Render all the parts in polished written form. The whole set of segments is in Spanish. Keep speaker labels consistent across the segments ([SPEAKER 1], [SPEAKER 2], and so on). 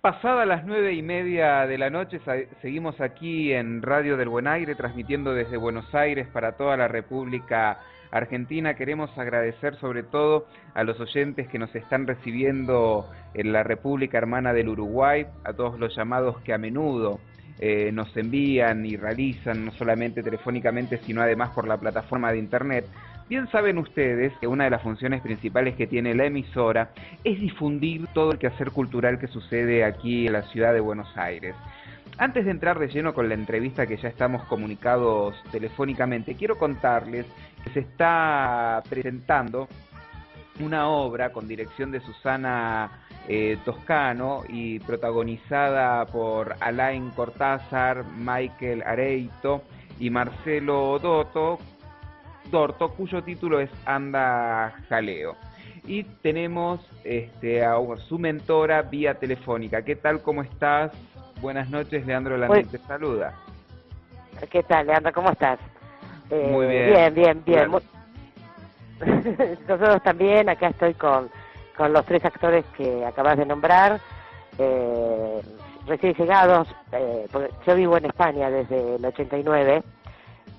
[SPEAKER 1] Pasada las 9:30 de la noche, seguimos aquí en Radio del Buen Aire, transmitiendo desde Buenos Aires para toda la República Argentina. Queremos agradecer sobre todo a los oyentes que nos están recibiendo en la República Hermana del Uruguay, a todos los llamados que a menudo nos envían y realizan, no solamente telefónicamente, sino además por la plataforma de internet. Bien saben ustedes que una de las funciones principales que tiene la emisora es difundir todo el quehacer cultural que sucede aquí en la ciudad de Buenos Aires. Antes de entrar de lleno con la entrevista, que ya estamos comunicados telefónicamente, quiero contarles que se está presentando una obra con dirección de Susana Toscano y protagonizada por Alain Cortázar, Michael Areito y Marcelo Dorto, cuyo título es Anda Jaleo. Y tenemos a su mentora vía telefónica. ¿Qué tal? ¿Cómo estás? Buenas noches, Leandro Landín te saluda.
[SPEAKER 2] ¿Qué tal, Leandro? ¿Cómo estás?
[SPEAKER 1] Muy bien.
[SPEAKER 2] Bien. Nosotros también, acá estoy con los tres actores que acabas de nombrar, recién llegados, porque yo vivo en España desde el 89,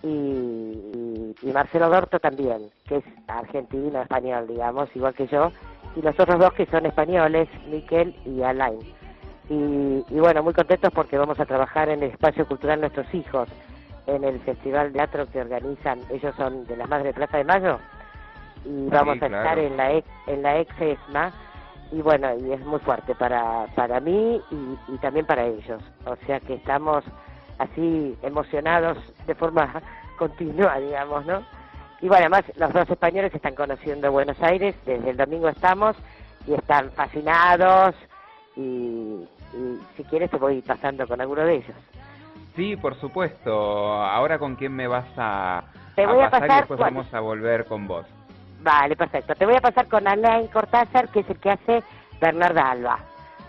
[SPEAKER 2] y Marcelo Dorto también, que es argentino, español, digamos, igual que yo, y los otros dos que son españoles, Miquel y Alain. Y bueno, muy contentos porque vamos a trabajar en el espacio cultural Nuestros Hijos, en el Festival de Teatro que organizan, ellos son de las Madres de Plaza de Mayo, y vamos a estar en la ex ESMA, y bueno, y es muy fuerte para mí y también para ellos, o sea que estamos así emocionados de forma continua, digamos, ¿no? Y bueno, además los dos españoles están conociendo Buenos Aires, desde el domingo estamos, y están fascinados, y si quieres te voy pasando con alguno de ellos.
[SPEAKER 1] Sí, por supuesto. Ahora con quién me vas a
[SPEAKER 2] pasar
[SPEAKER 1] y después vamos a volver con vos.
[SPEAKER 2] Vale, perfecto. Te voy a pasar con Alain Cortázar, que es el que hace Bernarda Alba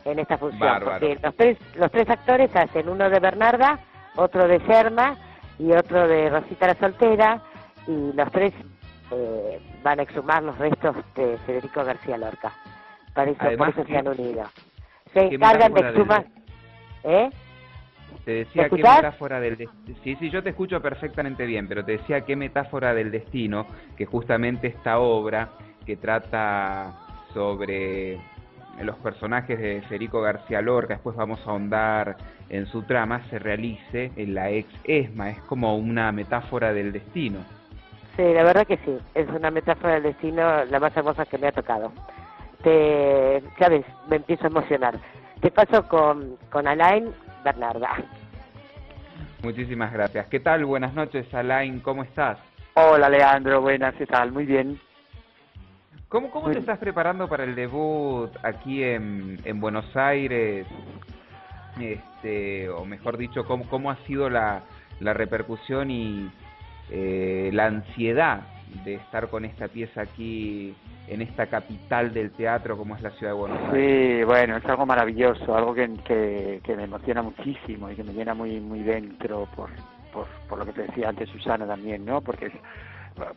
[SPEAKER 2] en esta función.
[SPEAKER 1] Bárbaro.
[SPEAKER 2] Porque los tres actores hacen uno de Bernarda, otro de Yerma y otro de Rosita la Soltera, y los tres van a exhumar los restos de Federico García Lorca. Por eso se han unido. Se encargan de exhumar...
[SPEAKER 1] Te decía qué metáfora del destino. Sí, yo te escucho perfectamente bien, pero te decía qué metáfora del destino, que justamente esta obra que trata sobre los personajes de Federico García Lorca, después vamos a ahondar en su trama, se realice en la ex ESMA. Es como una metáfora del destino.
[SPEAKER 2] Sí, la verdad que sí, es una metáfora del destino la más hermosa que me ha tocado. Ya ves, me empiezo a emocionar. Te paso con Alain Bernarda.
[SPEAKER 1] Muchísimas gracias. ¿Qué tal? Buenas noches, Alain. ¿Cómo estás?
[SPEAKER 3] Hola, Leandro. Buenas. ¿Qué tal? Muy bien.
[SPEAKER 1] ¿Cómo te estás preparando para el debut aquí en Buenos Aires? O mejor dicho, ¿cómo ha sido la repercusión y la ansiedad de estar con esta pieza aquí en esta capital del teatro como es la ciudad de Buenos Aires?
[SPEAKER 3] Sí, bueno, es algo maravilloso, algo que me emociona muchísimo y que me llena muy dentro por lo que te decía antes Susana también, ¿no? Porque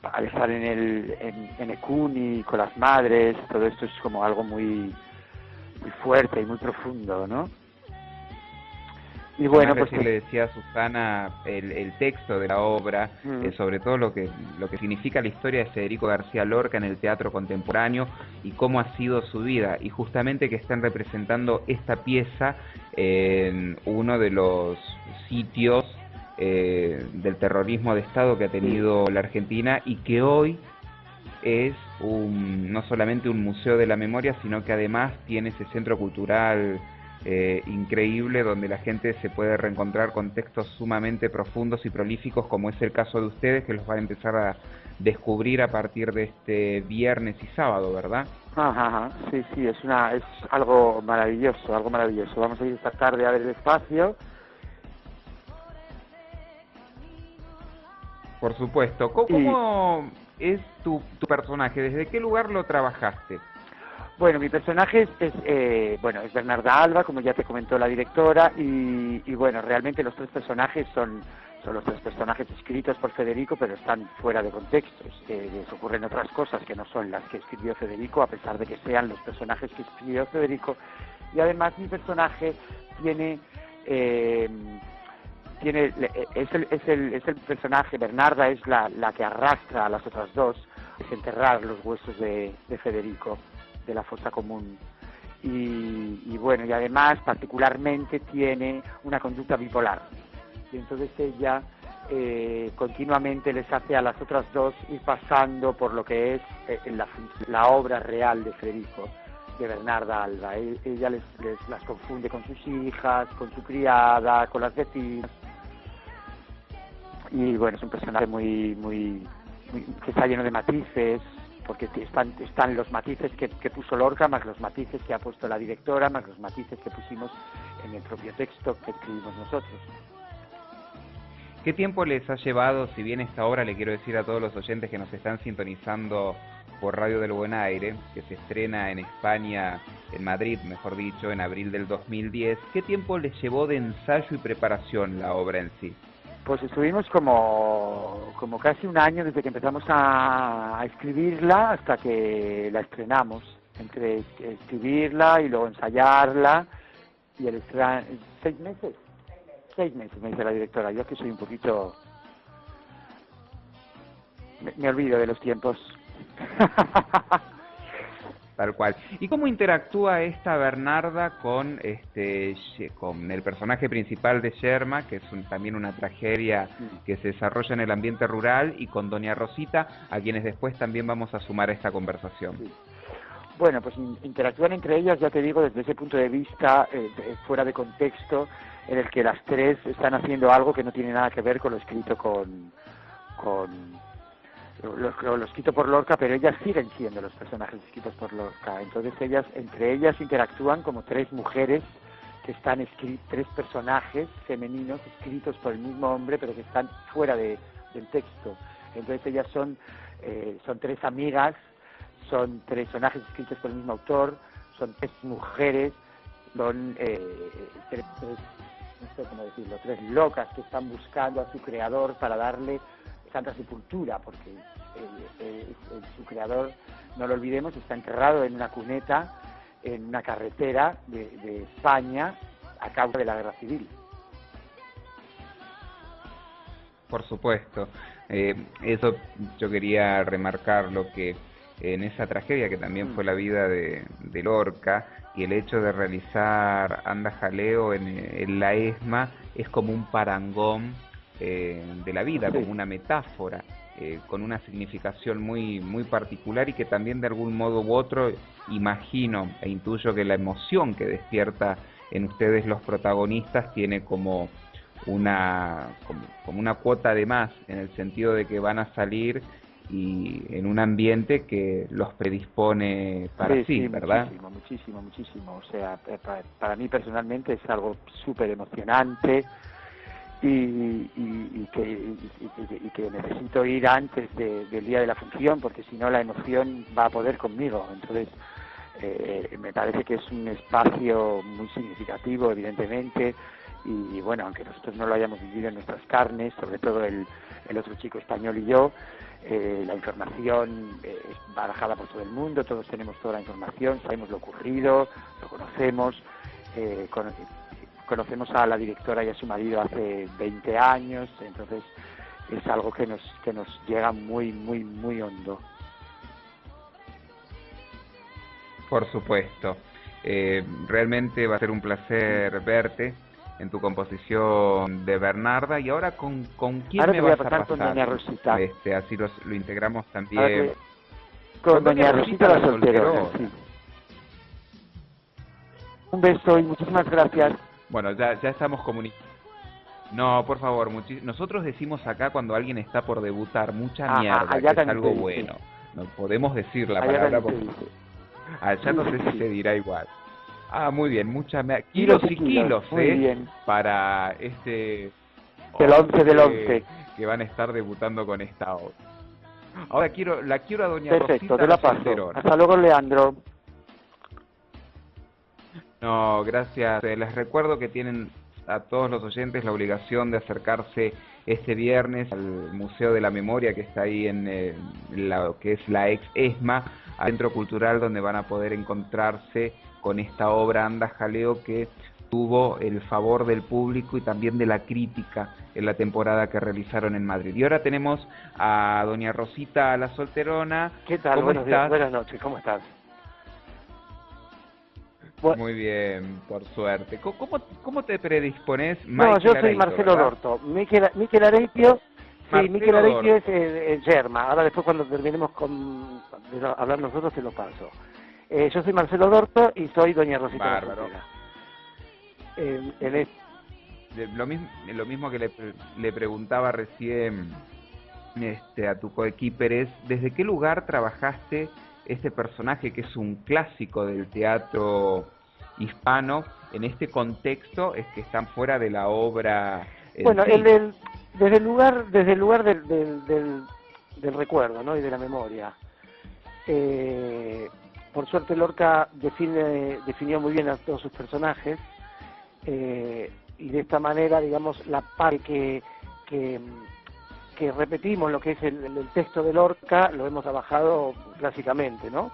[SPEAKER 3] al estar en Ecuni con las madres, todo esto es como algo muy fuerte y muy profundo, ¿no? Y bueno, pues
[SPEAKER 1] le decía a Susana el texto de la obra, sobre todo lo que significa la historia de Federico García Lorca en el teatro contemporáneo y cómo ha sido su vida, y justamente que están representando esta pieza en uno de los sitios del terrorismo de Estado que ha tenido la Argentina, y que hoy es no solamente un museo de la memoria, sino que además tiene ese centro cultural increíble donde la gente se puede reencontrar con textos sumamente profundos y prolíficos, como es el caso de ustedes, que los van a empezar a descubrir a partir de este viernes y sábado, ¿verdad?
[SPEAKER 3] Ajá, sí, es algo maravilloso, Vamos a ir esta tarde a ver el espacio.
[SPEAKER 1] Por supuesto. ¿Cómo es tu personaje? ¿Desde qué lugar lo trabajaste?
[SPEAKER 3] Bueno, mi personaje es Bernarda Alba, como ya te comentó la directora, y bueno, realmente los tres personajes son los tres personajes escritos por Federico, pero están fuera de contextos. Les ocurren otras cosas que no son las que escribió Federico, a pesar de que sean los personajes que escribió Federico, Y además mi personaje tiene es el personaje, Bernarda es la que arrastra a las otras dos, desenterrar los huesos de Federico de la fosa común. Y bueno, y además particularmente tiene una conducta bipolar. Y entonces ella continuamente les hace a las otras dos ir pasando por lo que es la obra real de Federico, de Bernarda Alba. Ella las confunde con sus hijas, con su criada, con las vecinas. Y bueno, es un personaje muy que está lleno de matices, porque están los matices que puso Lorca, más los matices que ha puesto la directora, más los matices que pusimos en el propio texto que escribimos nosotros.
[SPEAKER 1] ¿Qué tiempo les ha llevado, si bien esta obra, le quiero decir a todos los oyentes que nos están sintonizando por Radio del Buen Aire, que se estrena en España, en Madrid, mejor dicho, en abril del 2010, ¿qué tiempo les llevó de ensayo y preparación la obra en sí?
[SPEAKER 3] Pues estuvimos como casi un año desde que empezamos a escribirla hasta que la estrenamos, entre escribirla y luego ensayarla y el estreno, 6 meses. 6 meses, me dice la directora. Yo que soy un poquito... Me olvido de los tiempos.
[SPEAKER 1] Tal cual. ¿Y cómo interactúa esta Bernarda con el personaje principal de Yerma, que es también una tragedia que se desarrolla en el ambiente rural, y con Doña Rosita, a quienes después también vamos a sumar a esta conversación?
[SPEAKER 3] Sí. Bueno, pues interactúan entre ellas, ya te digo, desde ese punto de vista, fuera de contexto, en el que las tres están haciendo algo que no tiene nada que ver con lo escrito lo escrito por Lorca, pero ellas siguen siendo los personajes escritos por Lorca. Entonces entre ellas interactúan como tres mujeres que están tres personajes femeninos escritos por el mismo hombre, pero que están fuera del texto. Entonces ellas son tres amigas, son tres personajes escritos por el mismo autor, son tres mujeres, son tres, no sé cómo decirlo, tres locas que están buscando a su creador para darle santa sepultura, porque su creador, no lo olvidemos, está enterrado en una cuneta, en una carretera de España a causa de la guerra civil.
[SPEAKER 1] Por supuesto. Eso yo quería remarcar, lo que en esa tragedia que también fue la vida de Lorca, y el hecho de realizar Anda Jaleo en la ESMA es como un parangón de la vida, como una metáfora, con una significación muy particular, y que también de algún modo u otro imagino e intuyo que la emoción que despierta en ustedes los protagonistas tiene como una cuota de más, en el sentido de que van a salir y en un ambiente que los predispone para sí, ¿verdad?
[SPEAKER 3] Muchísimo. O sea, para mí personalmente es algo súper emocionante y que necesito ir antes del día de la función, porque si no la emoción va a poder conmigo. Entonces me parece que es un espacio muy significativo, evidentemente, y bueno, aunque nosotros no lo hayamos vivido en nuestras carnes, sobre todo el otro chico español y yo, la información es barajada por todo el mundo, todos tenemos toda la información, sabemos lo ocurrido, lo conocemos, conocemos a la directora y a su marido hace 20 años, entonces es algo que nos llega muy hondo.
[SPEAKER 1] Por supuesto. Realmente va a ser un placer verte en tu composición de Bernarda. Y ahora, ¿con quién
[SPEAKER 3] ahora
[SPEAKER 1] me vas a pasar?
[SPEAKER 3] Con Doña Rosita.
[SPEAKER 1] Así lo integramos también.
[SPEAKER 3] Con Doña Rosita la solterona, sí. Un beso y muchísimas gracias.
[SPEAKER 1] Bueno, ya estamos comunicando. No, por favor, nosotros decimos acá cuando alguien está por debutar, mucha mierda, que es algo bueno. No podemos decir la palabra porque allá no sé si se dirá igual. Ah, muy bien, kilos y kilos,
[SPEAKER 3] muy bien.
[SPEAKER 1] Para este...
[SPEAKER 3] El 11 del 11.
[SPEAKER 1] Que van a estar debutando con esta obra. Ahora la quiero a Doña
[SPEAKER 3] Perfecto,
[SPEAKER 1] Rosita.
[SPEAKER 3] te la paso. Hasta luego, Leandro.
[SPEAKER 1] No, gracias. Les recuerdo que tienen a todos los oyentes la obligación de acercarse este viernes al Museo de la Memoria, que está ahí en lo que es la ex ESMA, al Centro Cultural, donde van a poder encontrarse con esta obra Anda Jaleo, que tuvo el favor del público y también de la crítica en la temporada que realizaron en Madrid. Y ahora tenemos a doña Rosita La Solterona.
[SPEAKER 4] ¿Qué tal?
[SPEAKER 1] ¿Cómo estás?
[SPEAKER 4] Buenas noches, ¿cómo estás?
[SPEAKER 1] Muy bien, por suerte. ¿Cómo te predispones?
[SPEAKER 4] No, yo soy Marcelo Dorto. Miquel Areipio, sí, Miquel Areipio es el Yerma. Ahora después cuando terminemos de hablar nosotros te lo paso. Yo soy Marcelo Dorto y soy doña Rosita La Solterona.
[SPEAKER 1] Lo mismo que le preguntaba recién a tu coequiper es, ¿desde qué lugar trabajaste este personaje que es un clásico del teatro hispano en este contexto es que están fuera de la obra?
[SPEAKER 4] Bueno, sí. Desde el lugar del recuerdo, ¿no? Y de la memoria. Por suerte Lorca definió muy bien a todos sus personajes, y de esta manera, digamos, la parte que repetimos lo que es el texto de Lorca lo hemos trabajado clásicamente, ¿no?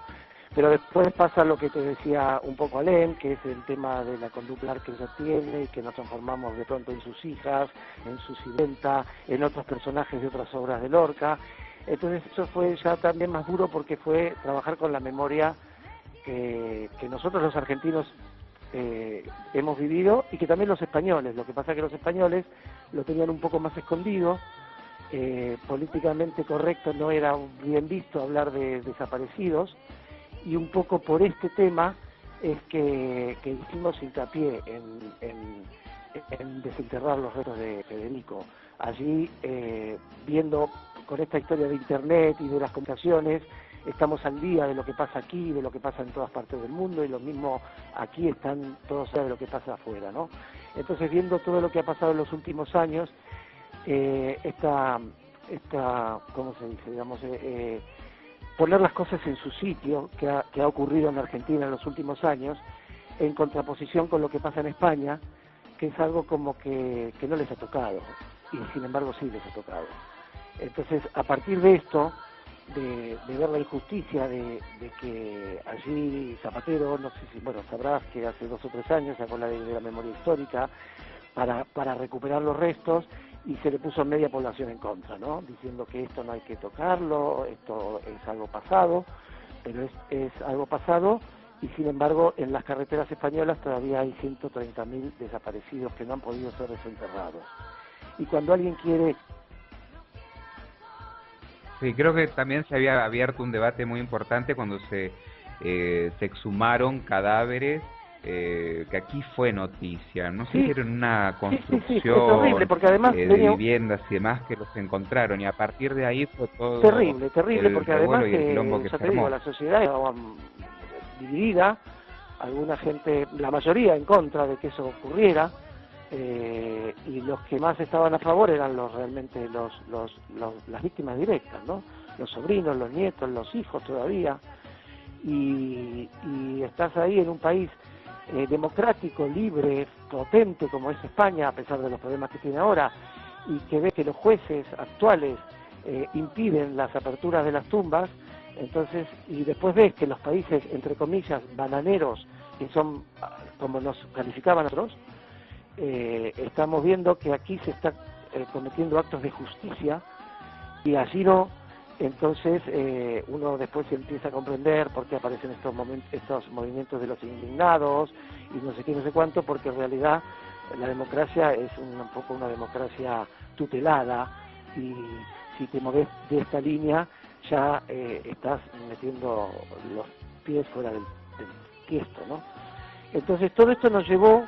[SPEAKER 4] Pero después pasa lo que te decía un poco Alem, que es el tema de la conducta que ella tiene y que nos transformamos de pronto en sus hijas, en su sirvienta, en otros personajes de otras obras de Lorca. Entonces eso fue ya también más duro porque fue trabajar con la memoria que nosotros los argentinos hemos vivido y que también los españoles. Lo que pasa es que los españoles lo tenían un poco más escondido. Políticamente correcto no era bien visto hablar de desaparecidos, y un poco por este tema es que hicimos hincapié en desenterrar los restos de Federico. Allí, viendo con esta historia de internet y de las comunicaciones, estamos al día de lo que pasa aquí, de lo que pasa en todas partes del mundo, y lo mismo aquí están todos de lo que pasa afuera, ¿no? Entonces, viendo todo lo que ha pasado en los últimos años, esta ¿cómo se dice? Digamos, poner las cosas en su sitio, que ha ocurrido en Argentina en los últimos años, en contraposición con lo que pasa en España, que es algo como que no les ha tocado, y sin embargo sí les ha tocado. Entonces, a partir de esto, de ver la injusticia de que allí Zapatero, no sé si, bueno, sabrás que hace 2 o 3 años sacó la ley de la memoria histórica para recuperar los restos, y se le puso media población en contra, ¿no? Diciendo que esto no hay que tocarlo, esto es algo pasado, pero es algo pasado, y sin embargo en las carreteras españolas todavía hay 130.000 desaparecidos que no han podido ser desenterrados. Y cuando alguien quiere...
[SPEAKER 1] Sí, creo que también se había abierto un debate muy importante cuando se exhumaron cadáveres, que aquí fue noticia, no sé si era una construcción
[SPEAKER 4] fue terrible, porque además
[SPEAKER 1] de viviendas y demás que los encontraron, y a partir de ahí fue todo
[SPEAKER 4] terrible, porque además
[SPEAKER 1] que se armó.
[SPEAKER 4] La sociedad estaba dividida, alguna gente, la mayoría en contra de que eso ocurriera, y los que más estaban a favor eran realmente las víctimas directas, ¿no? Los sobrinos, los nietos, los hijos todavía, y estás ahí en un país democrático, libre, potente como es España, a pesar de los problemas que tiene ahora, y que ve que los jueces actuales impiden las aperturas de las tumbas. Entonces, y después ves que los países, entre comillas, bananeros, que son como nos calificaban otros, estamos viendo que aquí se está cometiendo actos de justicia y allí no. Entonces uno después empieza a comprender por qué aparecen estos movimientos de los indignados y no sé qué, no sé cuánto, porque en realidad la democracia es un poco una democracia tutelada, y si te moves de esta línea ya estás metiendo los pies fuera del tiesto, ¿no? Entonces todo esto nos llevó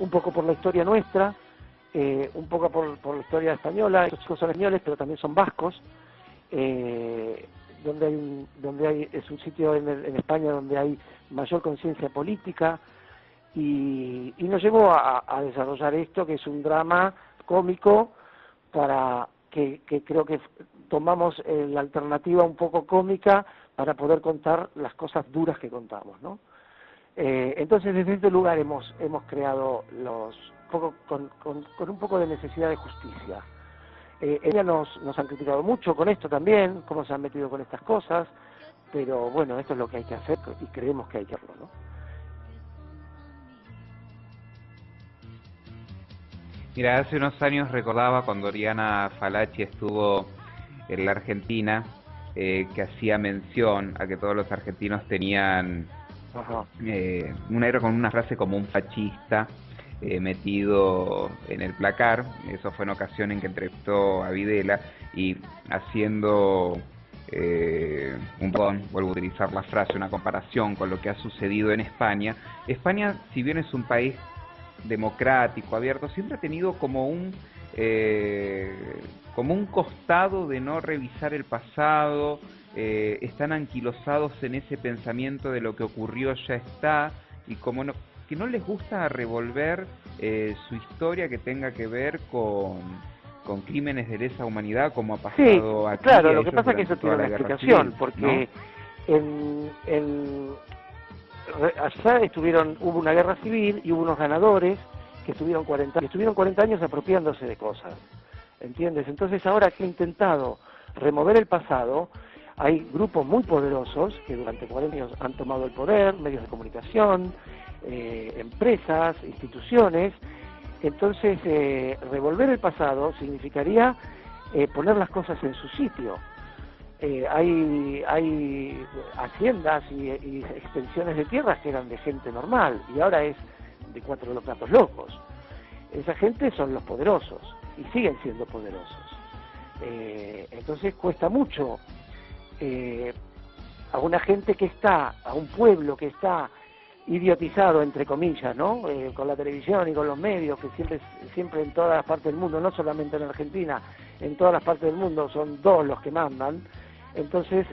[SPEAKER 4] un poco por la historia nuestra, un poco por la historia española. Estos chicos son españoles, pero también son vascos, es un sitio en España donde hay mayor conciencia política, y nos llevó a desarrollar esto, que es un drama cómico, para que creo que tomamos la alternativa un poco cómica para poder contar las cosas duras que contamos, ¿no? Entonces desde este lugar hemos creado con un poco de necesidad de justicia. Ella nos han criticado mucho con esto también, cómo se han metido con estas cosas, pero bueno, esto es lo que hay que hacer y creemos que hay que hacerlo, ¿no?
[SPEAKER 1] Mira, hace unos años recordaba cuando Oriana Fallaci estuvo en la Argentina, que hacía mención a que todos los argentinos tenían era con una frase como un fascista metido en el placar. Eso fue en ocasión en que entrevistó a Videla y haciendo vuelvo a utilizar la frase, una comparación con lo que ha sucedido en España. España, si bien es un país democrático, abierto, siempre ha tenido como un costado de no revisar el pasado. Están anquilosados en ese pensamiento de lo que ocurrió ya está, y como que no les gusta revolver su historia que tenga que ver con crímenes de lesa humanidad, como ha pasado aquí.
[SPEAKER 4] Claro, lo que pasa es que eso tiene una explicación, civil, porque ¿no? Allá hubo una guerra civil y hubo unos ganadores que estuvieron 40 años apropiándose de cosas, ¿entiendes? Entonces ahora que he intentado remover el pasado, hay grupos muy poderosos que durante 40 años han tomado el poder, medios de comunicación, empresas, instituciones. Entonces revolver el pasado significaría poner las cosas en su sitio. Hay haciendas y extensiones de tierras que eran de gente normal y ahora es de 4 gatos locos. Esa gente son los poderosos y siguen siendo poderosos. Entonces cuesta mucho a una gente a un pueblo que está idiotizado, entre comillas, ¿no? Con la televisión y con los medios, que siempre en todas las partes del mundo, no solamente en Argentina, en todas las partes del mundo son dos los que mandan. Entonces,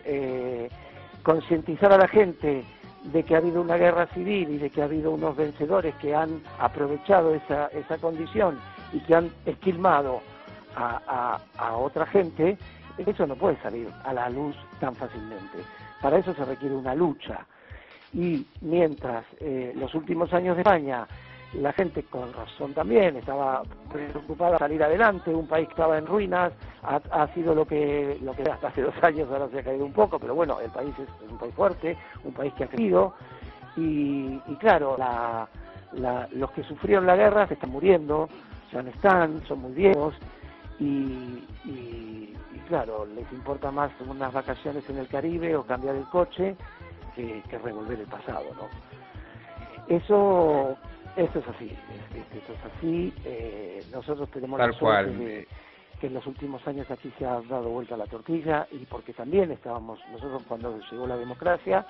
[SPEAKER 4] concientizar a la gente de que ha habido una guerra civil y de que ha habido unos vencedores que han aprovechado esa condición y que han esquilmado a otra gente, eso no puede salir a la luz tan fácilmente. Para eso se requiere una lucha. Y mientras los últimos años de España, la gente con razón también estaba preocupada de salir adelante, un país que estaba en ruinas, ha sido lo que hasta hace 2 años, ahora se ha caído un poco, pero bueno, el país es un país fuerte, un país que ha crecido, y claro, los que sufrieron la guerra se están muriendo, ya no están, son muy viejos, y claro, les importa más unas vacaciones en el Caribe o cambiar el coche que revolver el pasado, ¿no? Eso es así, esto es así. Nosotros tenemos la suerte de que en los últimos años aquí se ha dado vuelta la tortilla, y porque también nosotros cuando llegó la democracia,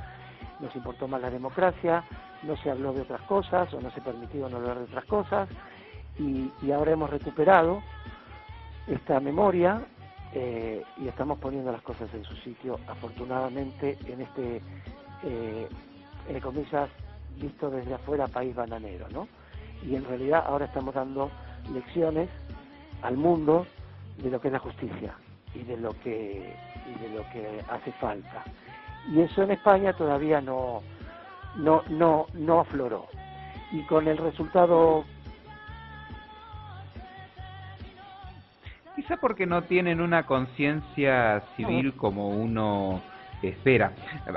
[SPEAKER 4] nos importó más la democracia, no se habló de otras cosas o no se permitió no hablar de otras cosas, y ahora hemos recuperado esta memoria y estamos poniendo las cosas en su sitio, afortunadamente, en este entre comillas, visto desde afuera, país bananero, ¿no? Y en realidad ahora estamos dando lecciones al mundo de lo que es la justicia y de lo que hace falta. Y eso en España todavía no afloró. Y con el resultado,
[SPEAKER 1] quizá porque no tienen una conciencia civil como uno espera.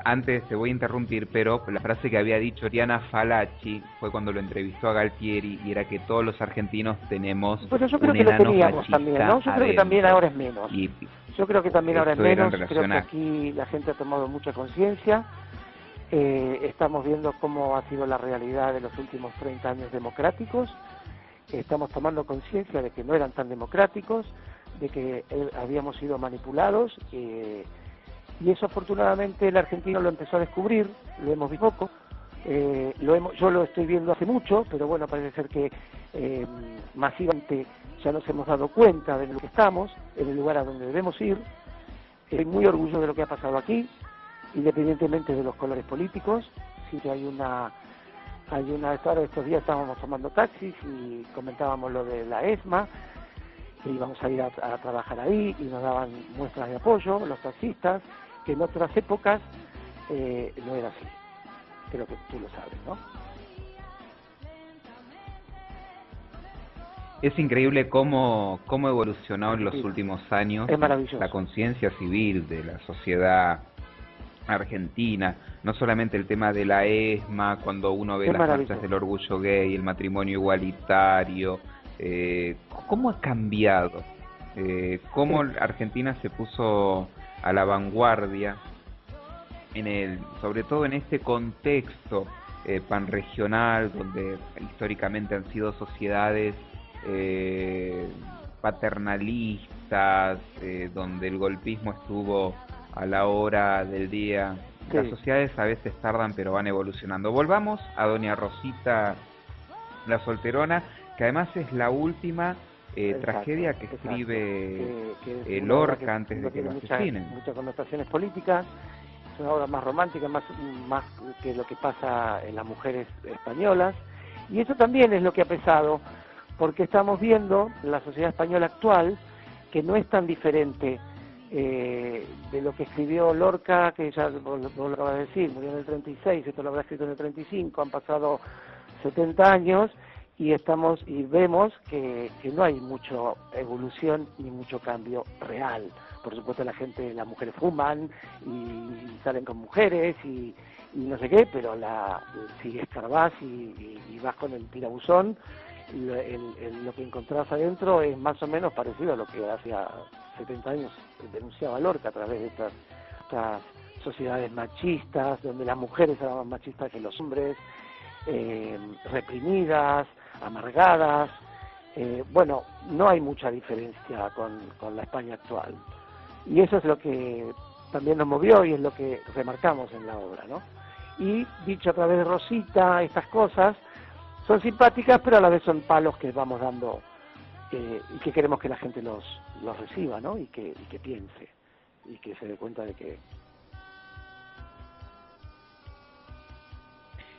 [SPEAKER 1] Antes te voy a interrumpir, pero la frase que había dicho Oriana Fallaci fue cuando lo entrevistó a Galtieri, y era que todos los argentinos tenemos
[SPEAKER 4] bueno, yo creo
[SPEAKER 1] un
[SPEAKER 4] que lo
[SPEAKER 1] enano
[SPEAKER 4] teníamos
[SPEAKER 1] fascista
[SPEAKER 4] también, ¿no? Yo creo que también ahora es menos. Yo creo que también ahora es menos. Creo que aquí la gente ha tomado mucha conciencia. Estamos viendo cómo ha sido la realidad de los últimos 30 años democráticos. Estamos tomando conciencia de que no eran tan democráticos, de que habíamos sido manipulados, y eso afortunadamente el argentino lo empezó a descubrir, lo hemos visto poco, yo lo estoy viendo hace mucho, pero bueno, parece ser que masivamente ya nos hemos dado cuenta de lo que estamos, en el lugar a donde debemos ir. Estoy muy orgulloso de lo que ha pasado aquí, independientemente de los colores políticos. Sí que hay una estos días estábamos tomando taxis y comentábamos lo de la ESMA, que íbamos a ir a trabajar ahí, y nos daban muestras de apoyo los taxistas, que en otras épocas no era así. Creo que tú lo sabes, ¿no?
[SPEAKER 1] Es increíble cómo evolucionó en los últimos años la conciencia civil de la sociedad argentina. No solamente el tema de la ESMA, cuando uno ve las marchas del orgullo gay, el matrimonio igualitario, ¿Cómo ha cambiado? ¿Cómo Argentina se puso a la vanguardia sobre todo en este contexto panregional, donde históricamente han sido sociedades paternalistas, donde el golpismo estuvo a la hora del día? Sí. Las sociedades a veces tardan, pero van evolucionando. Volvamos a doña Rosita la Solterona, que además es la última tragedia que escribe Lorca antes de que lo asesinen.
[SPEAKER 4] Muchas connotaciones políticas. Es una obra más romántica, más que lo que pasa en las mujeres españolas, y eso también es lo que ha pesado, porque estamos viendo la sociedad española actual que no es tan diferente de lo que escribió Lorca, que ya vos lo acabas de decir, murió en el 36, esto lo habrá escrito en el 35, han pasado 70 años, y vemos que no hay mucha evolución ni mucho cambio real. Por supuesto las mujeres fuman y salen con mujeres y no sé qué, pero si escarbás y vas con el tirabuzón, lo que encontrás adentro es más o menos parecido a lo que hace 70 años denunciaba Lorca a través de estas sociedades machistas, donde las mujeres eran más machistas que los hombres, reprimidas, amargadas. Bueno, no hay mucha diferencia con la España actual. Y eso es lo que también nos movió y es lo que remarcamos en la obra, ¿no? Y dicho a través de Rosita, estas cosas son simpáticas, pero a la vez son palos que vamos dando y que queremos que la gente los reciba, ¿no? Y que piense y que se dé cuenta de que...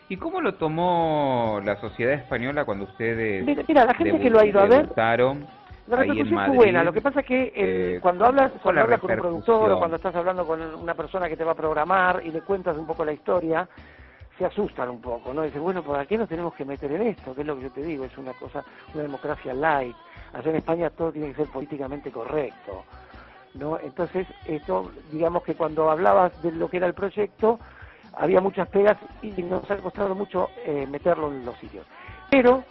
[SPEAKER 1] ¿Y cómo lo tomó la sociedad española cuando ustedes
[SPEAKER 4] mira, la gente que lo ha ido a ver, la
[SPEAKER 1] ahí en
[SPEAKER 4] repercusión
[SPEAKER 1] Madrid,
[SPEAKER 4] fue buena? Lo que pasa es que cuando hablas con un productor o cuando estás hablando con una persona que te va a programar y le cuentas un poco la historia, se asustan un poco, ¿no? Dicen, bueno, ¿por qué nos tenemos que meter en esto? Que es lo que yo te digo, es una democracia light. Allá en España todo tiene que ser políticamente correcto, ¿no? Entonces, esto, digamos que cuando hablabas de lo que era el proyecto, había muchas pegas y nos ha costado mucho meterlo en los sitios. Pero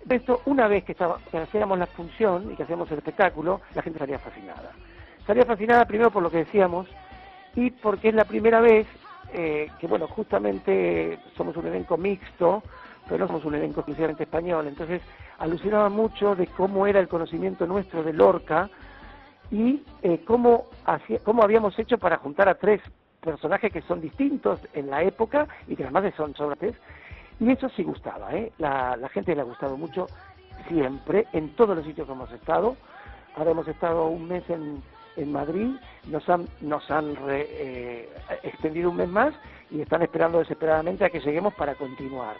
[SPEAKER 4] esto, una vez que hacíamos la función y que hacíamos el espectáculo, la gente salía fascinada. Salía fascinada primero por lo que decíamos y porque es la primera vez que, bueno, justamente somos un elenco mixto, pero no somos un elenco exclusivamente español, entonces alucinaba mucho de cómo era el conocimiento nuestro de Lorca y cómo habíamos hecho para juntar a tres personajes que son distintos en la época y que además son sobrantes, y eso sí gustaba, la gente le ha gustado mucho siempre, en todos los sitios que hemos estado. Ahora hemos estado un mes en Madrid, nos han extendido un mes más y están esperando desesperadamente a que lleguemos para continuar.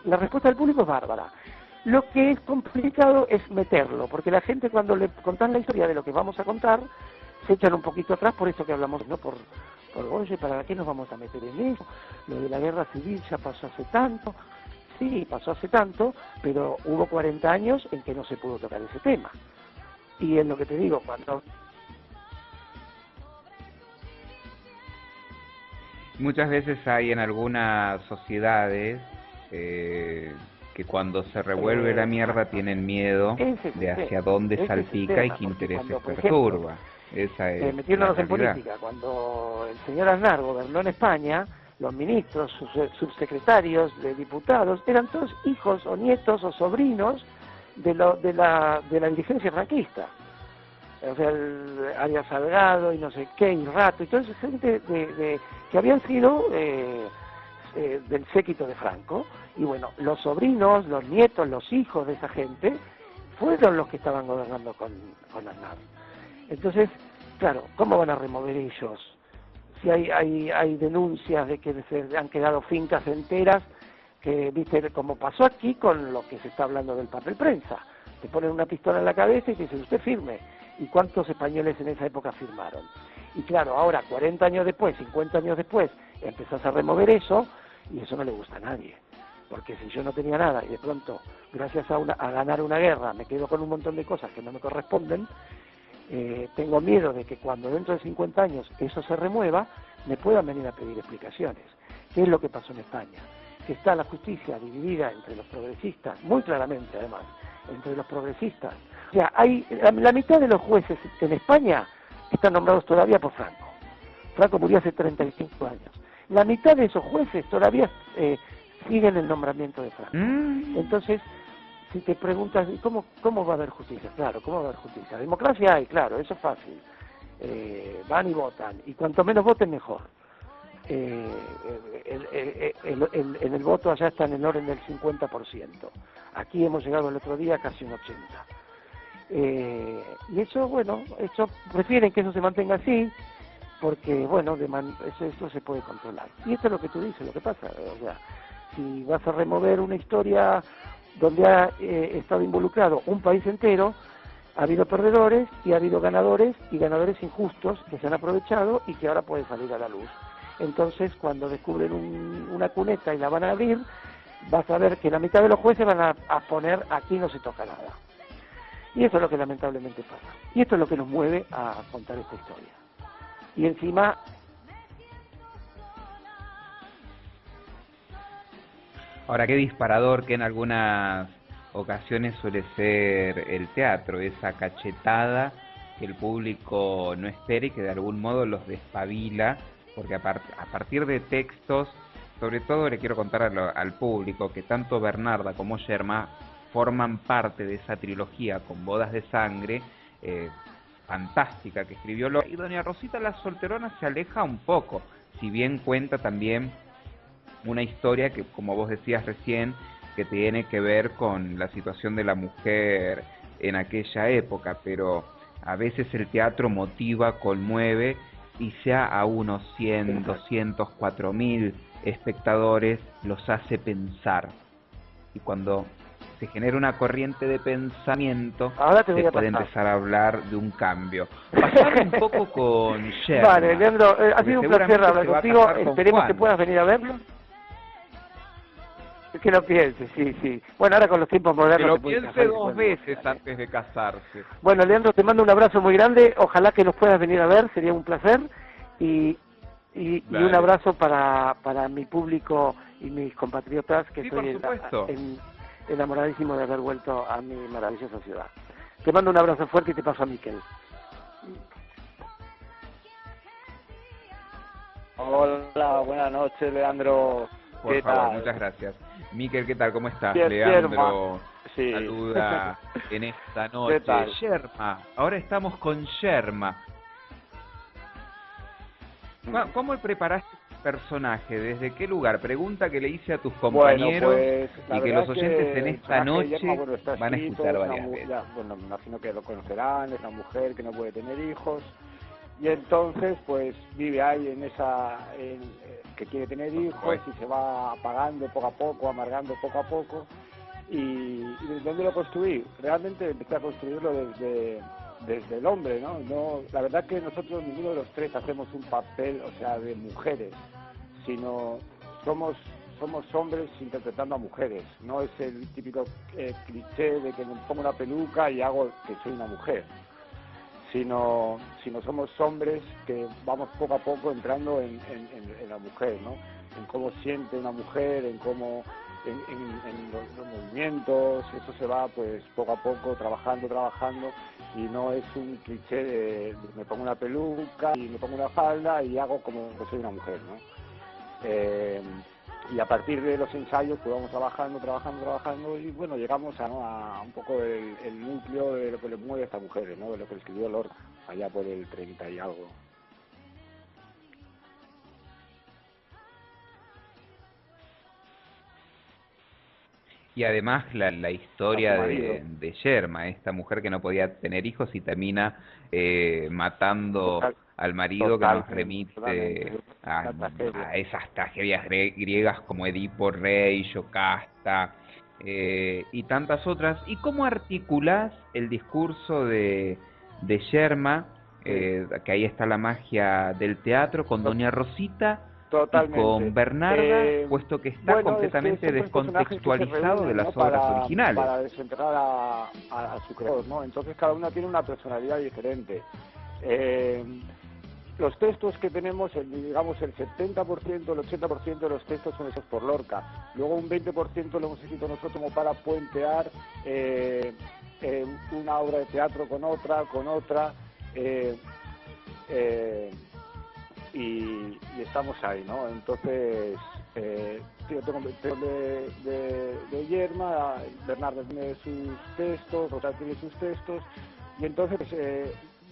[SPEAKER 4] La respuesta del público es bárbara. Lo que es complicado es meterlo, porque la gente cuando le contás la historia de lo que vamos a contar, se echan un poquito atrás por eso que hablamos, ¿no? Por oye, ¿para qué nos vamos a meter en eso? Lo de la guerra civil ya pasó hace tanto. Sí, pasó hace tanto, pero hubo 40 años en que no se pudo tocar ese tema. Y es lo que te digo, cuando...
[SPEAKER 1] Muchas veces hay en algunas sociedades que cuando se revuelve la mierda tienen miedo de hacia dónde salpica y qué intereses perturba. Esa es
[SPEAKER 4] metiéndonos en política, cuando el señor Aznar gobernó en España, los ministros, sus subsecretarios de diputados, eran todos hijos o nietos o sobrinos de la dirigencia franquista. O sea, Arias Salgado y no sé qué, y Rato, y toda esa gente que habían sido del séquito de Franco. Y bueno, los sobrinos, los nietos, los hijos de esa gente fueron los que estaban gobernando con Aznar. Entonces, claro, ¿cómo van a remover ellos? Si hay denuncias de que se han quedado fincas enteras, que viste como pasó aquí con lo que se está hablando del papel prensa. Te ponen una pistola en la cabeza y te dicen, usted firme. ¿Y cuántos españoles en esa época firmaron? Y claro, ahora, 40 años después, 50 años después, empezás a remover eso, y eso no le gusta a nadie. Porque si yo no tenía nada y de pronto, gracias a ganar una guerra, me quedo con un montón de cosas que no me corresponden, tengo miedo de que cuando dentro de 50 años eso se remueva, me puedan venir a pedir explicaciones. ¿Qué es lo que pasó en España? Que está la justicia dividida entre los progresistas, muy claramente además, entre los progresistas. O sea, hay la mitad de los jueces en España están nombrados todavía por Franco. Franco murió hace 35 años. La mitad de esos jueces todavía siguen el nombramiento de Franco. Entonces, si te preguntas, ¿cómo va a haber justicia? Claro, ¿cómo va a haber justicia? Democracia hay, claro, eso es fácil. Van y votan, y cuanto menos voten, mejor. En el voto allá está en el orden del 50%. Aquí hemos llegado el otro día casi un 80%. Y eso, bueno, prefieren que eso se mantenga así, porque, bueno, eso se puede controlar. Y esto es lo que tú dices, lo que pasa. O sea, si vas a remover una historia donde ha estado involucrado un país entero, ha habido perdedores y ha habido ganadores, y ganadores injustos que se han aprovechado y que ahora pueden salir a la luz. Entonces, cuando descubren una cuneta y la van a abrir, vas a ver que la mitad de los jueces van a poner aquí no se toca nada. Y eso es lo que lamentablemente pasa. Y esto es lo que nos mueve a contar esta historia. Y encima...
[SPEAKER 1] Ahora, qué disparador que en algunas ocasiones suele ser el teatro, esa cachetada que el público no espera y que de algún modo los despabila, porque a partir de textos, sobre todo le quiero contar al público que tanto Bernarda como Yerma forman parte de esa trilogía con Bodas de Sangre, fantástica, que escribió y doña Rosita la Solterona se aleja un poco, si bien cuenta también una historia que, como vos decías recién, que tiene que ver con la situación de la mujer en aquella época, pero a veces el teatro motiva, conmueve, y ya a unos 100, 200, 4.000 espectadores los hace pensar. Y cuando se genera una corriente de pensamiento, se puede empezar a hablar de un cambio. Pasar un poco con Yerma.
[SPEAKER 4] Vale, Leandro, ha sido un placer hablar contigo. Esperemos que puedas venir a verlo. Que lo piense, sí. Bueno, ahora con los tiempos modernos...
[SPEAKER 1] Que lo piense 2 veces antes de casarse.
[SPEAKER 4] Bueno, Leandro, te mando un abrazo muy grande. Ojalá que nos puedas venir a ver, sería un placer. Y un abrazo para mi público y mis compatriotas, que estoy enamoradísimo de haber vuelto a mi maravillosa ciudad. Te mando un abrazo fuerte y te paso a Miquel.
[SPEAKER 3] Hola, buenas noches, Leandro.
[SPEAKER 1] Por favor, muchas gracias. Miquel, ¿qué tal? ¿Cómo estás?
[SPEAKER 3] Bien,
[SPEAKER 1] Leandro
[SPEAKER 3] sí.
[SPEAKER 1] saluda en esta noche. Yerma, ahora estamos con Yerma. ¿Cómo preparaste este personaje? ¿Desde qué lugar? Pregunta que le hice a tus compañeros, y que los oyentes en esta noche van a escuchar varias veces.
[SPEAKER 3] Bueno, me imagino que lo conocerán, es una mujer que no puede tener hijos, y entonces pues vive ahí en esa... que quiere tener hijos y se va apagando poco a poco, amargando poco a poco. ¿Y desde dónde lo construí? Realmente empecé a construirlo desde el hombre, ¿no? La verdad que nosotros, ninguno de los tres, hacemos un papel, o sea, de mujeres, sino somos hombres interpretando a mujeres. No es el típico cliché de que me pongo una peluca y hago que soy una mujer, sino somos hombres que vamos poco a poco entrando en la mujer, ¿no? En cómo siente una mujer, en cómo en los movimientos. Eso se va pues poco a poco trabajando, y no es un cliché de me pongo una peluca y me pongo una falda y hago como que soy una mujer, ¿no? Y a partir de los ensayos pues vamos trabajando, y bueno, llegamos a un poco el núcleo de lo que le mueve a estas mujeres, ¿no? De lo que escribió Lorca allá por el 30 y algo.
[SPEAKER 1] Y además la historia de Yerma, esta mujer que no podía tener hijos y termina matando al marido, que nos remite a esas tragedias griegas como Edipo Rey, Yocasta y tantas otras. ¿Y cómo articulás el discurso de Yerma, que ahí está la magia del teatro, con doña Rosita?
[SPEAKER 3] Totalmente.
[SPEAKER 1] Y con Bernarda, puesto que está completamente descontextualizado de las obras originales.
[SPEAKER 3] Para desenterrar a su creador, ¿no? Entonces cada una tiene una personalidad diferente. los textos que tenemos, digamos el 70%, el 80% de los textos son hechos por Lorca. Luego un 20% lo hemos escrito nosotros como para puentear una obra de teatro con otra, y estamos ahí, ¿no? Entonces, yo tengo de Yerma, Bernardo tiene sus textos, Rosa tiene sus textos, y entonces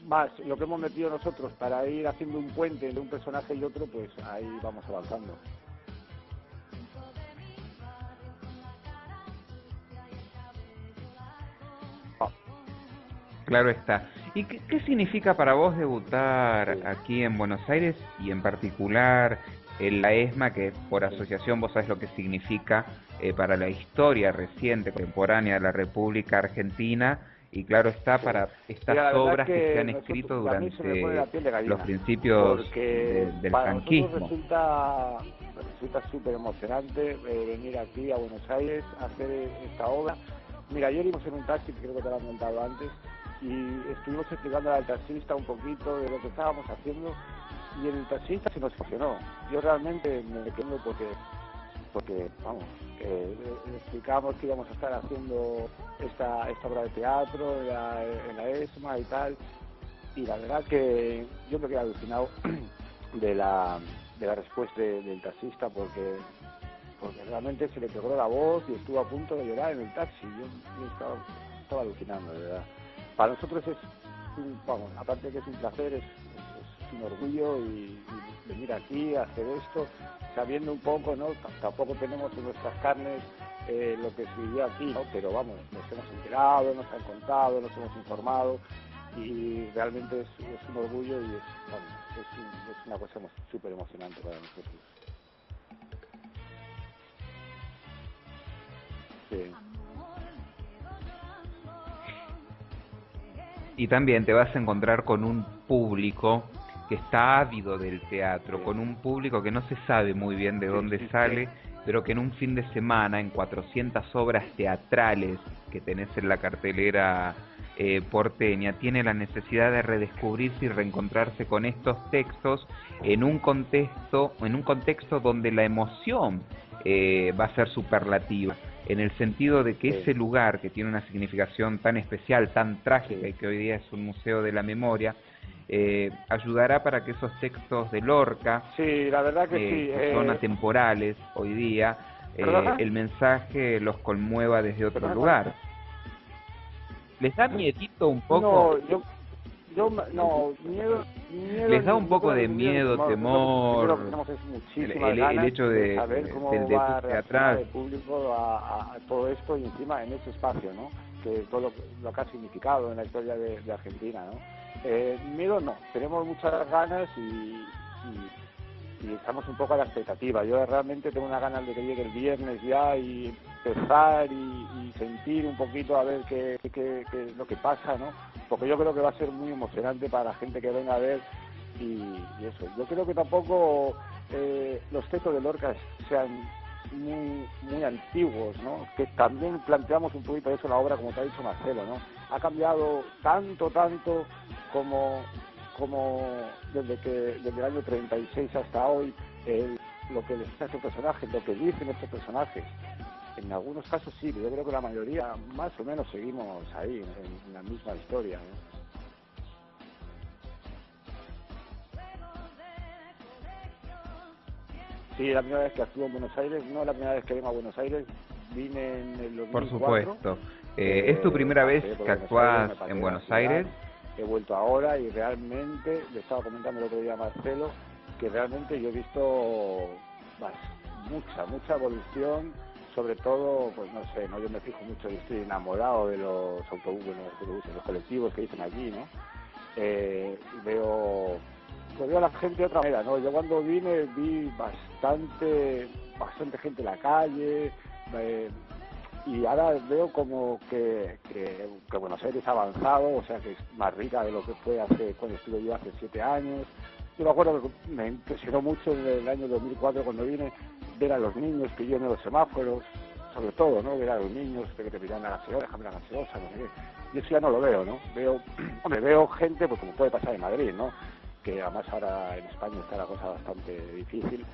[SPEAKER 3] más lo que hemos metido nosotros para ir haciendo un puente entre un personaje y otro, pues ahí vamos avanzando.
[SPEAKER 1] Claro está. ¿Y qué significa para vos debutar aquí en Buenos Aires y en particular en la ESMA, que por asociación vos sabés lo que significa para la historia reciente, contemporánea de la República Argentina, y claro está para estas obras que se han escrito durante los principios del franquismo?
[SPEAKER 3] Resulta súper emocionante venir aquí a Buenos Aires a hacer esta obra. Mira, ayer íbamos en un taxi, creo que te lo he comentado antes, y estuvimos explicando al taxista un poquito de lo que estábamos haciendo, y el taxista se nos emocionó. Yo realmente me quedo porque vamos, explicamos que íbamos a estar haciendo esta obra de teatro en la ESMA y tal, y la verdad que yo me quedé alucinado de la respuesta del taxista, porque realmente se le pegó la voz y estuvo a punto de llorar en el taxi. Yo estaba alucinando, de verdad. Para nosotros es aparte de que es un placer, es un orgullo y venir aquí a hacer esto, sabiendo un poco, ¿no? Tampoco tenemos en nuestras carnes lo que se vivió aquí, ¿no? Pero vamos, nos hemos enterado, nos han contado, nos hemos informado, y realmente es un orgullo y es una cosa súper emocionante para nosotros. Sí.
[SPEAKER 1] Y también te vas a encontrar con un público que está ávido del teatro, con un público que no se sabe muy bien de dónde sale, pero que en un fin de semana, en 400 obras teatrales que tenés en la cartelera porteña, tiene la necesidad de redescubrirse y reencontrarse con estos textos en un contexto donde la emoción va a ser superlativa, en el sentido de que ese lugar que tiene una significación tan especial, tan trágica, y que hoy día es un museo de la memoria, ayudará para que esos textos de Lorca,
[SPEAKER 3] la verdad que
[SPEAKER 1] son atemporales hoy día, el mensaje los conmueva desde otro lugar. ¿Les da miedito un poco?
[SPEAKER 3] No, miedo.
[SPEAKER 1] ¿Les da un poco de miedo, temor, el hecho de
[SPEAKER 3] saber cómo va a reaccionar el público a todo esto, y encima en ese espacio, ¿no? Que todo lo que ha significado en la historia de Argentina, ¿no? Miedo no, tenemos muchas ganas y estamos un poco a la expectativa. Yo realmente tengo una ganas de que llegue el viernes ya y empezar y sentir un poquito a ver qué es lo que pasa, ¿no? Porque yo creo que va a ser muy emocionante para la gente que venga a ver y eso. Yo creo que tampoco los textos de Lorca sean muy antiguos, ¿no? Que también planteamos un poquito eso en la obra, como te ha dicho Marcelo, ¿no? Ha cambiado tanto como desde el año 36 hasta hoy, lo que les está estos personajes, lo que dicen estos personajes. En algunos casos sí, pero yo creo que la mayoría más o menos seguimos ahí, en la misma historia, ¿no? Sí, la primera vez que actúo en Buenos Aires, no la primera vez que vengo a Buenos Aires, vine en el 2004.
[SPEAKER 1] Por supuesto. ¿Es tu primera vez que actúas en Buenos Aires?
[SPEAKER 3] He vuelto ahora y realmente, le estaba comentando el otro día a Marcelo, que realmente yo he visto mucha evolución, sobre todo, pues no sé, yo me fijo mucho, yo estoy enamorado de los autobuses, los colectivos que dicen allí, ¿no? Veo a la gente de otra manera, ¿no? Yo cuando vine vi bastante gente en la calle, y ahora veo como que Buenos Aires ha avanzado, o sea que es más rica de lo que fue cuando estuve yo hace 7 años. Yo me acuerdo que me impresionó mucho en el año 2004 cuando vine, ver a los niños que viven en los semáforos, sobre todo, ¿no? Ver a los niños que te pidan la gaseosa, déjame la gaseosa, no sé qué. Y eso ya no lo veo, ¿no? Veo gente, pues como puede pasar en Madrid, ¿no? que además ahora en España está la cosa bastante difícil,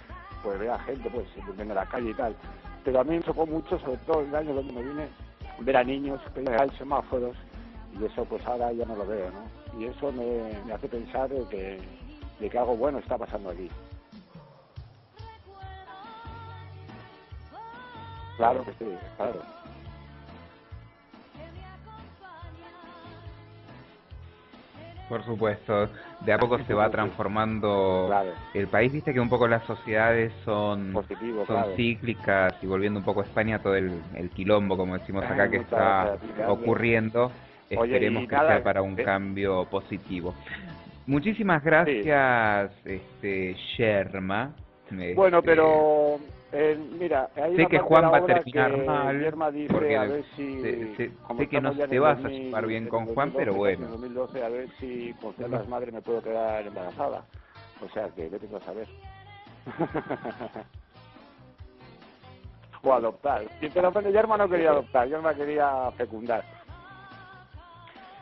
[SPEAKER 3] pues ver a gente pues durmiendo en la calle y tal. Pero a mí me chocó mucho, sobre todo el año donde me vine, ver a niños pelear en semáforos, y eso pues ahora ya no lo veo, ¿no? Y eso me hace pensar de que algo bueno está pasando aquí. Claro que sí, claro.
[SPEAKER 1] Por supuesto, de a poco se va transformando
[SPEAKER 3] Claro.
[SPEAKER 1] el país. Viste que un poco las sociedades son
[SPEAKER 3] Positivo, claro.
[SPEAKER 1] cíclicas, y volviendo un poco a España, todo el quilombo, como decimos acá, que
[SPEAKER 3] Muchas
[SPEAKER 1] está
[SPEAKER 3] gracias.
[SPEAKER 1] ocurriendo,
[SPEAKER 3] Oye,
[SPEAKER 1] esperemos
[SPEAKER 3] y
[SPEAKER 1] que
[SPEAKER 3] nada,
[SPEAKER 1] sea para un cambio positivo. Muchísimas gracias, Yerma.
[SPEAKER 3] Bueno, pero mira, hay
[SPEAKER 1] sé
[SPEAKER 3] una
[SPEAKER 1] que
[SPEAKER 3] parte
[SPEAKER 1] Juan
[SPEAKER 3] de la
[SPEAKER 1] va a
[SPEAKER 3] obra
[SPEAKER 1] terminar
[SPEAKER 3] que
[SPEAKER 1] mal,
[SPEAKER 3] Yerma dice
[SPEAKER 1] porque
[SPEAKER 3] a ver si como
[SPEAKER 1] sé que no
[SPEAKER 3] estamos ya en
[SPEAKER 1] te
[SPEAKER 3] el
[SPEAKER 1] vas a
[SPEAKER 3] 2000,
[SPEAKER 1] llevar bien
[SPEAKER 3] en
[SPEAKER 1] con
[SPEAKER 3] el
[SPEAKER 1] Juan, pero
[SPEAKER 3] 2012,
[SPEAKER 1] bueno.
[SPEAKER 3] En 2012 a ver si por ser las madres me puedo quedar embarazada. O sea que vete tú a saber. O adoptar. Sinceramente Yerma no quería adoptar, Yerma quería fecundar.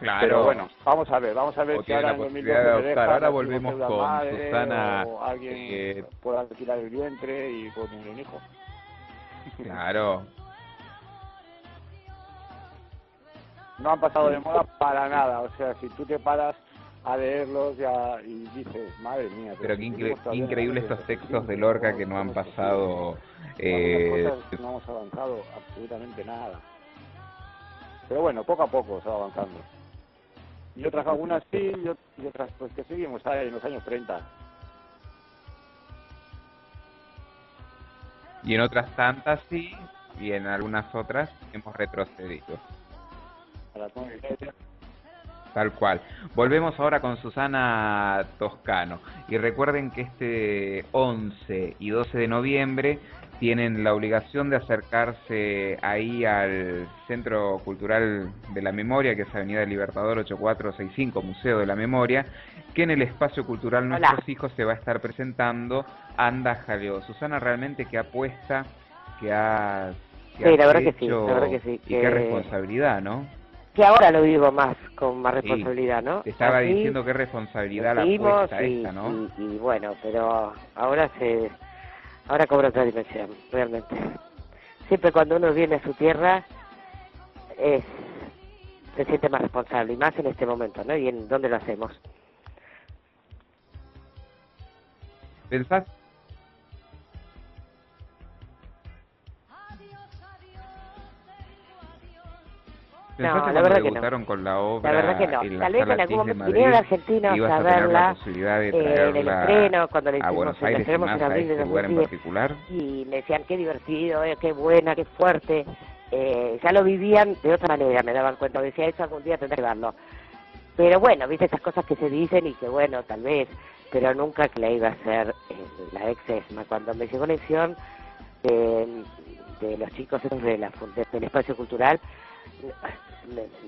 [SPEAKER 1] Claro.
[SPEAKER 3] Pero bueno, vamos a ver
[SPEAKER 1] O
[SPEAKER 3] si
[SPEAKER 1] tiene
[SPEAKER 3] ahora
[SPEAKER 1] la
[SPEAKER 3] en 2012
[SPEAKER 1] posibilidad de
[SPEAKER 3] me
[SPEAKER 1] adoptar.
[SPEAKER 3] dejan,
[SPEAKER 1] Ahora
[SPEAKER 3] así
[SPEAKER 1] volvemos
[SPEAKER 3] ser una
[SPEAKER 1] con
[SPEAKER 3] madre,
[SPEAKER 1] Susana.
[SPEAKER 3] o alguien pueda alquilar el vientre y poner un hijo.
[SPEAKER 1] Claro.
[SPEAKER 3] No han pasado de moda para nada, o sea, si tú te paras a leerlos ya y dices, madre mía.
[SPEAKER 1] Pero qué
[SPEAKER 3] si vivimos todavía en el
[SPEAKER 1] increíble
[SPEAKER 3] año
[SPEAKER 1] estos
[SPEAKER 3] 35,
[SPEAKER 1] textos de Lorca que no
[SPEAKER 3] ¿cómo
[SPEAKER 1] han
[SPEAKER 3] es posible?
[SPEAKER 1] pasado.
[SPEAKER 3] Algunas cosas no hemos avanzado absolutamente nada. Pero bueno, poco a poco se va avanzando. Y otras algunas sí, y otras pues que seguimos ahí en los años 30.
[SPEAKER 1] Y en otras tantas sí, y en algunas otras hemos retrocedido. Tal cual. Volvemos ahora con Susana Toscano. Y recuerden que este 11 y 12 de noviembre tienen la obligación de acercarse ahí al Centro Cultural de la Memoria, que es Avenida Libertador 8465, Museo de la Memoria, que en el espacio cultural Nuestros Hijos se va a estar presentando Anda Jaleo. Susana, realmente qué apuesta que has
[SPEAKER 2] Sí, la verdad
[SPEAKER 1] hecho,
[SPEAKER 2] que sí, la verdad que sí.
[SPEAKER 1] y qué responsabilidad, ¿no?
[SPEAKER 2] Que ahora lo vivo más, con más responsabilidad,
[SPEAKER 1] Sí,
[SPEAKER 2] ¿no?
[SPEAKER 1] te estaba
[SPEAKER 2] Así
[SPEAKER 1] diciendo qué responsabilidad la
[SPEAKER 2] seguimos
[SPEAKER 1] apuesta esta, ¿no?
[SPEAKER 2] y bueno, pero ahora cobra otra dimensión, realmente. Siempre cuando uno viene a su tierra se siente más responsable, y más en este momento, ¿no? Y en dónde lo hacemos.
[SPEAKER 1] ¿Pensás? ¿Pensaste
[SPEAKER 2] la
[SPEAKER 1] cuando
[SPEAKER 2] verdad que
[SPEAKER 1] debutaron
[SPEAKER 2] no.
[SPEAKER 1] con la obra
[SPEAKER 2] La verdad que no.
[SPEAKER 1] en la
[SPEAKER 2] Tal vez
[SPEAKER 1] Sala
[SPEAKER 2] en algún
[SPEAKER 1] TIS de
[SPEAKER 2] momento vinieron
[SPEAKER 1] Madrid,
[SPEAKER 2] argentinos
[SPEAKER 1] ibas
[SPEAKER 2] a
[SPEAKER 1] a tener la
[SPEAKER 2] verla
[SPEAKER 1] posibilidad de
[SPEAKER 2] en el
[SPEAKER 1] traerla
[SPEAKER 2] estreno, cuando la
[SPEAKER 1] a
[SPEAKER 2] hicimos,
[SPEAKER 1] Buenos
[SPEAKER 2] la
[SPEAKER 1] Aires y
[SPEAKER 2] estrenamos
[SPEAKER 1] más
[SPEAKER 2] en
[SPEAKER 1] a
[SPEAKER 2] abril de
[SPEAKER 1] este lugar en
[SPEAKER 2] 2010,
[SPEAKER 1] particular?
[SPEAKER 2] y me decían qué divertido, qué buena, qué fuerte. Ya lo vivían de otra manera, me daban cuenta, decía eso algún día tendré que verlo. Pero bueno, viste esas cosas que se dicen y que bueno, tal vez, pero nunca que la iba a hacer la ex ESMA. Cuando me llegó la elección de los chicos esos del espacio cultural,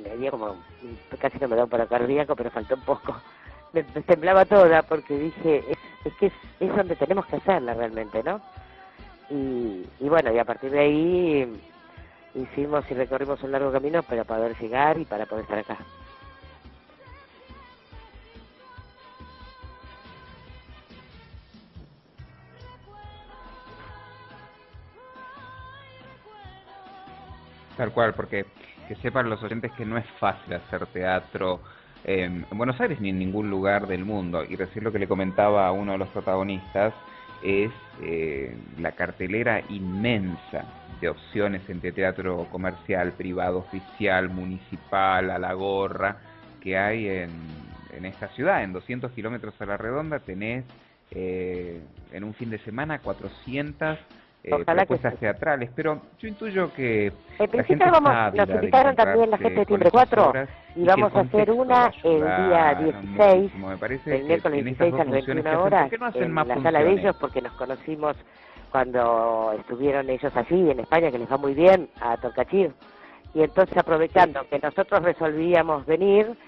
[SPEAKER 2] me dio como, casi no me da un paro cardíaco, pero faltó un poco. Me temblaba toda porque dije, es que es donde tenemos que hacerla realmente, ¿no? Y bueno, y a partir de ahí hicimos y recorrimos un largo camino para poder llegar y para poder estar acá.
[SPEAKER 1] Tal cual, porque que sepan los oyentes que no es fácil hacer teatro en Buenos Aires ni en ningún lugar del mundo. Y recién lo que le comentaba a uno de los protagonistas es la cartelera inmensa de opciones entre teatro comercial, privado, oficial, municipal, a la gorra, que hay en esta ciudad. En 200 kilómetros a la redonda tenés en un fin de semana 400 propuestas teatrales, pero yo intuyo que
[SPEAKER 2] en principio nos invitaron también la gente de Timbre 4 y vamos a hacer una el día 16, el miércoles 16 a las 21 horas en la sala de ellos, porque nos conocimos cuando estuvieron ellos allí en España, que les va muy bien, a Tolcachir, y entonces aprovechando que nosotros resolvíamos venir,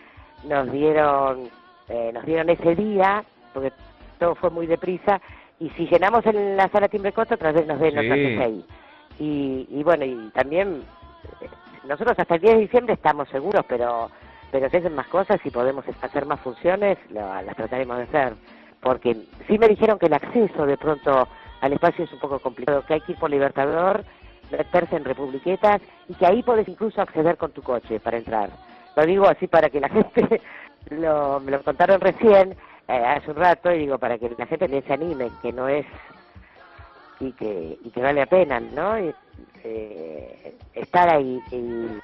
[SPEAKER 2] nos dieron ese día, porque todo fue muy deprisa, y si llenamos en la sala Timbre 4, otra vez nos ven otra vez ahí. Y bueno, y también nosotros hasta el 10 de diciembre estamos seguros, pero pero si hacen más cosas y podemos hacer más funciones, las trataremos de hacer. Porque sí me dijeron que el acceso de pronto al espacio es un poco complicado, que hay que ir por Libertador, meterse en Republiquetas, y que ahí podés incluso acceder con tu coche para entrar. Lo digo así para que la gente, me lo contaron recién, hace un rato, y digo, para que la gente se anime, que no es, y que vale la pena, ¿no? Estar ahí y...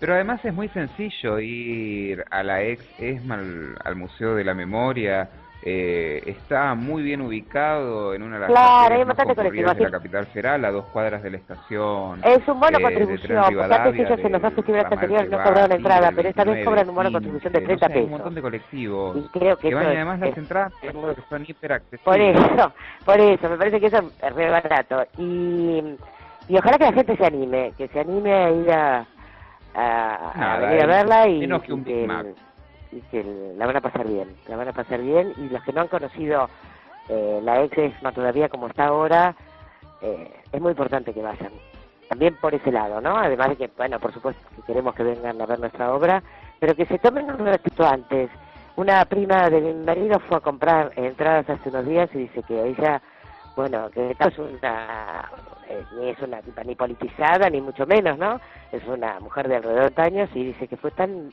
[SPEAKER 1] Pero además es muy sencillo ir a la ex ESMA, al Museo de la Memoria. Está muy bien ubicado en una de las
[SPEAKER 2] Claro, hay
[SPEAKER 1] arterias más
[SPEAKER 2] bastante
[SPEAKER 1] concurridas de
[SPEAKER 2] colectivo.
[SPEAKER 1] la capital federal, a 2 cuadras de la estación
[SPEAKER 2] Es un bono
[SPEAKER 1] de
[SPEAKER 2] contribución,
[SPEAKER 1] Tren
[SPEAKER 2] porque antes
[SPEAKER 1] Rivadavia,
[SPEAKER 2] ellos en los dos
[SPEAKER 1] del
[SPEAKER 2] festivales
[SPEAKER 1] ramal
[SPEAKER 2] anteriores
[SPEAKER 1] que
[SPEAKER 2] no
[SPEAKER 1] va
[SPEAKER 2] cobraron
[SPEAKER 1] a
[SPEAKER 2] entrada,
[SPEAKER 1] Tigre,
[SPEAKER 2] pero esta vez
[SPEAKER 1] 29,
[SPEAKER 2] cobran un bono de contribución de
[SPEAKER 1] 15, no
[SPEAKER 2] 30
[SPEAKER 1] sé, hay un montón
[SPEAKER 2] pesos.
[SPEAKER 1] de colectivos
[SPEAKER 2] Y creo que
[SPEAKER 1] que van,
[SPEAKER 2] eso
[SPEAKER 1] y además las entradas
[SPEAKER 2] es muy...
[SPEAKER 1] son hiper
[SPEAKER 2] Por
[SPEAKER 1] accesibles.
[SPEAKER 2] eso, me parece que eso es re barato. Y ojalá que la gente se anime a ir a
[SPEAKER 1] Nada,
[SPEAKER 2] venir a verla
[SPEAKER 1] menos que un Big Mac.
[SPEAKER 2] la van a pasar bien, y los que no han conocido la ex ESMA todavía como está ahora, es muy importante que vayan. También por ese lado, ¿no? Además de que, bueno, por supuesto que queremos que vengan a ver nuestra obra, pero que se tomen un ratito antes. Una prima de mi marido fue a comprar entradas hace unos días y dice que ella, bueno, que es una, ni es una tipa ni politizada, ni mucho menos, ¿no? Es una mujer de alrededor de 30 años y dice que fue tan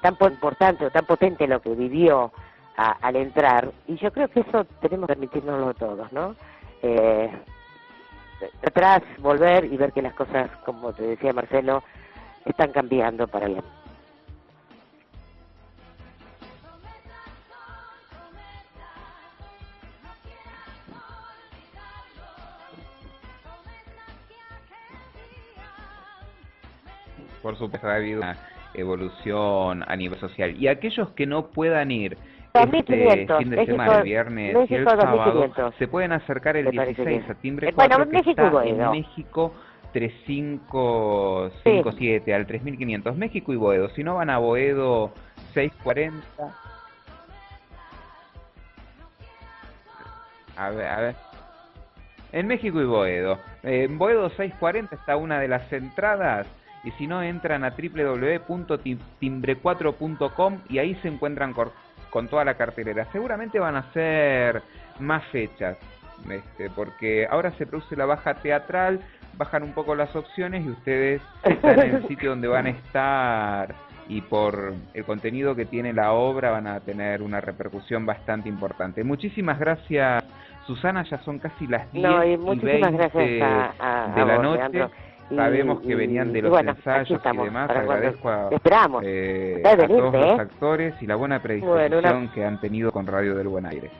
[SPEAKER 2] importante o tan potente lo que vivió al entrar, y yo creo que eso tenemos que permitirnoslo todos, ¿no? Atrás, volver y ver que las cosas, como te decía Marcelo, están cambiando para bien.
[SPEAKER 1] Por supuesto, ha habido una evolución a nivel social. Y aquellos que no puedan ir este
[SPEAKER 2] 2.500,
[SPEAKER 1] fin de semana, el viernes y el
[SPEAKER 2] México
[SPEAKER 1] sábado,
[SPEAKER 2] 2.500,
[SPEAKER 1] se pueden acercar el
[SPEAKER 2] me parece
[SPEAKER 1] 16
[SPEAKER 2] que
[SPEAKER 1] a Timbre
[SPEAKER 2] bueno,
[SPEAKER 1] 4, que
[SPEAKER 2] México y
[SPEAKER 1] está en
[SPEAKER 2] Boedo.
[SPEAKER 1] México
[SPEAKER 2] Sí.
[SPEAKER 1] 3557 al 3500. México y Boedo. Si no, van a Boedo 640. A ver. En México y Boedo. En Boedo 640 está una de las entradas. Y si no, entran a www.timbre4.com y ahí se encuentran con toda la cartelera. Seguramente van a ser más fechas, porque ahora se produce la baja teatral, bajan un poco las opciones y ustedes están en el sitio donde van a estar, y por el contenido que tiene la obra van a tener una repercusión bastante importante. Muchísimas gracias, Susana. Ya son casi las 10:20
[SPEAKER 2] gracias
[SPEAKER 1] de la
[SPEAKER 2] vos,
[SPEAKER 1] noche.
[SPEAKER 2] Leandro.
[SPEAKER 1] Sabemos que venían de los
[SPEAKER 2] bueno,
[SPEAKER 1] ensayos y demás. Agradezco a
[SPEAKER 2] esperamos
[SPEAKER 1] todos los actores y la buena predisposición que han tenido con Radio del Buen Aire.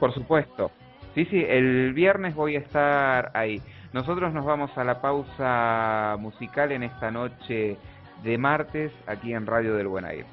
[SPEAKER 1] Por supuesto. Sí, el viernes voy a estar ahí. Nosotros nos vamos a la pausa musical en esta noche de martes aquí en Radio del Buen Aire.